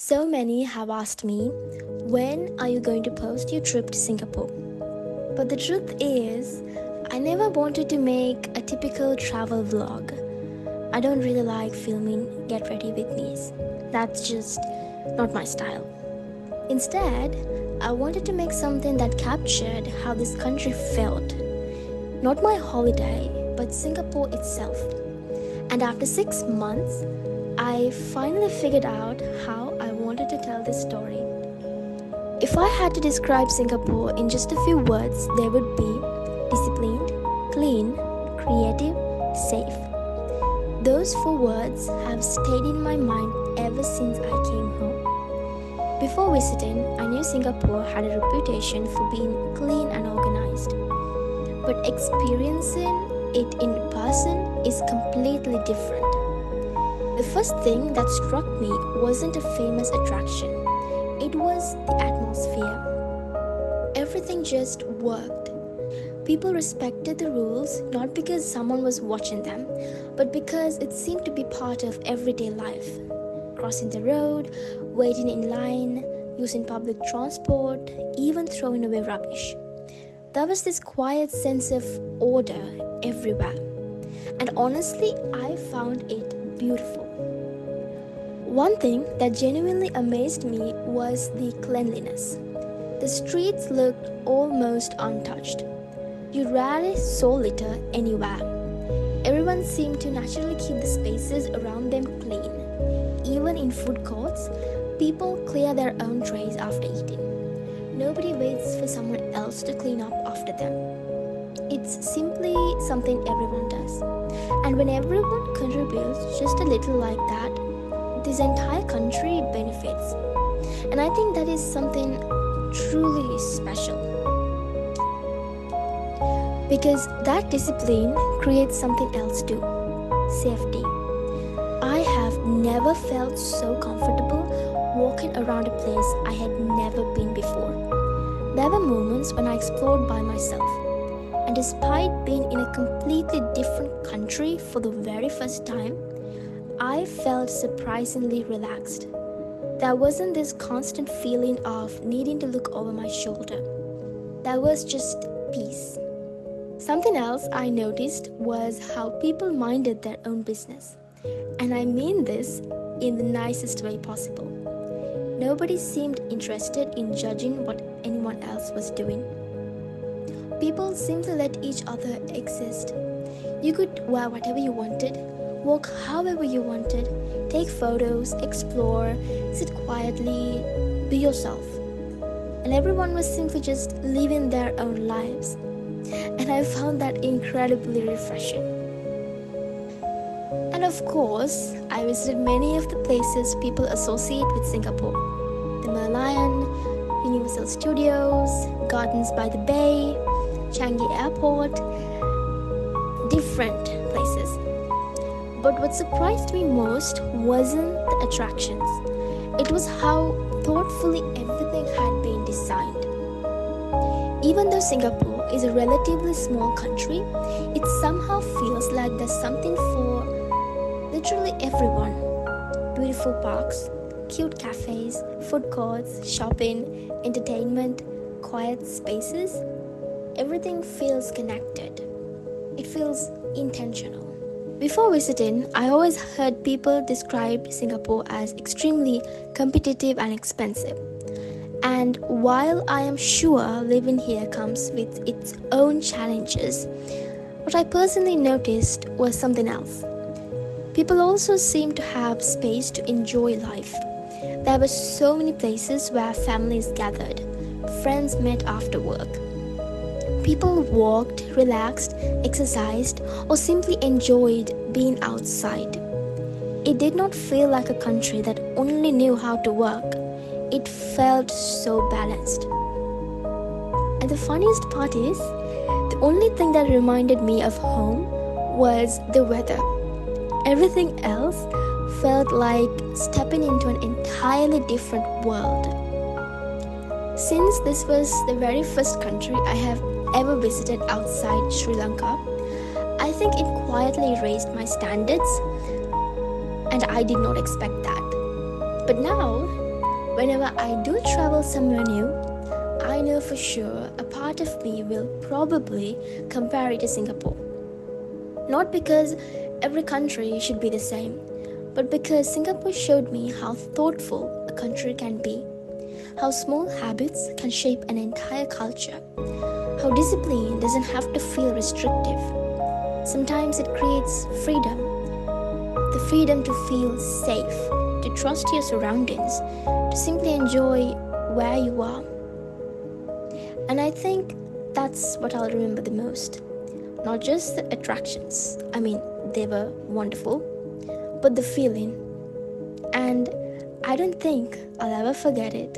So many have asked me, when are you going to post your trip to Singapore? But the truth is, I never wanted to make a typical travel vlog. I don't really like filming get ready with me's. That's just not my style. Instead, I wanted to make something that captured how this country felt. Not my holiday, but Singapore itself. And after 6 months, I finally figured out how I wanted to tell this story. If I had to describe Singapore in just a few words, they would be disciplined, clean, creative, safe. Those 4 words have stayed in my mind ever since I came home. Before visiting, I knew Singapore had a reputation for being clean and organized. But experiencing it in person is completely different. The first thing that struck me wasn't a famous attraction, it was the atmosphere. Everything just worked. People respected the rules not because someone was watching them, but because it seemed to be part of everyday life. Crossing the road, waiting in line, using public transport, even throwing away rubbish. There was this quiet sense of order everywhere. And honestly, I found it beautiful. One thing that genuinely amazed me was the cleanliness. The streets looked almost untouched. You rarely saw litter anywhere. Everyone seemed to naturally keep the spaces around them clean. Even in food courts, people clear their own trays after eating. Nobody waits for someone else to clean up after them. It's simply something everyone does. And when everyone contributes just a little like that, this entire country benefits. And I think that is something truly special. Because that discipline creates something else too. Safety. I have never felt so comfortable walking around a place I had never been before. There were moments when I explored by myself. And despite being in a completely different country for the very first time, I felt surprisingly relaxed. There wasn't this constant feeling of needing to look over my shoulder. There was just peace. Something else I noticed was how people minded their own business. And I mean this in the nicest way possible. Nobody seemed interested in judging what anyone else was doing. People simply let each other exist. You could wear whatever you wanted, walk however you wanted, take photos, explore, sit quietly, be yourself. And everyone was simply just living their own lives. And I found that incredibly refreshing. And of course, I visited many of the places people associate with Singapore. The Merlion, Universal Studios, Gardens by the Bay, Changi Airport, different places. But what surprised me most wasn't the attractions. It was how thoughtfully everything had been designed. Even though Singapore is a relatively small country, it somehow feels like there's something for literally everyone. Beautiful parks, cute cafes, food courts, shopping, entertainment, quiet spaces. Everything feels connected. It feels intentional. Before visiting, I always heard people describe Singapore as extremely competitive and expensive. And while I am sure living here comes with its own challenges, what I personally noticed was something else. People also seemed to have space to enjoy life. There were so many places where families gathered, friends met after work. People walked, relaxed, exercised, or simply enjoyed being outside. It did not feel like a country that only knew how to work. It felt so balanced. And the funniest part is, the only thing that reminded me of home was the weather. Everything else felt like stepping into an entirely different world. Since this was the very first country I have ever visited outside Sri Lanka, I think it quietly raised my standards, and I did not expect that. But now, Whenever I do travel somewhere new, I know for sure a part of me will probably compare it to Singapore. Not because every country should be the same, but because Singapore showed me how thoughtful a country can be, how small habits can shape an entire culture, how discipline doesn't have to feel restrictive. Sometimes it creates freedom, the freedom to feel safe, to trust your surroundings, to simply enjoy where you are. And I think that's what I'll remember the most. Not just the attractions, I mean, they were wonderful, but the feeling. And I don't think I'll ever forget it.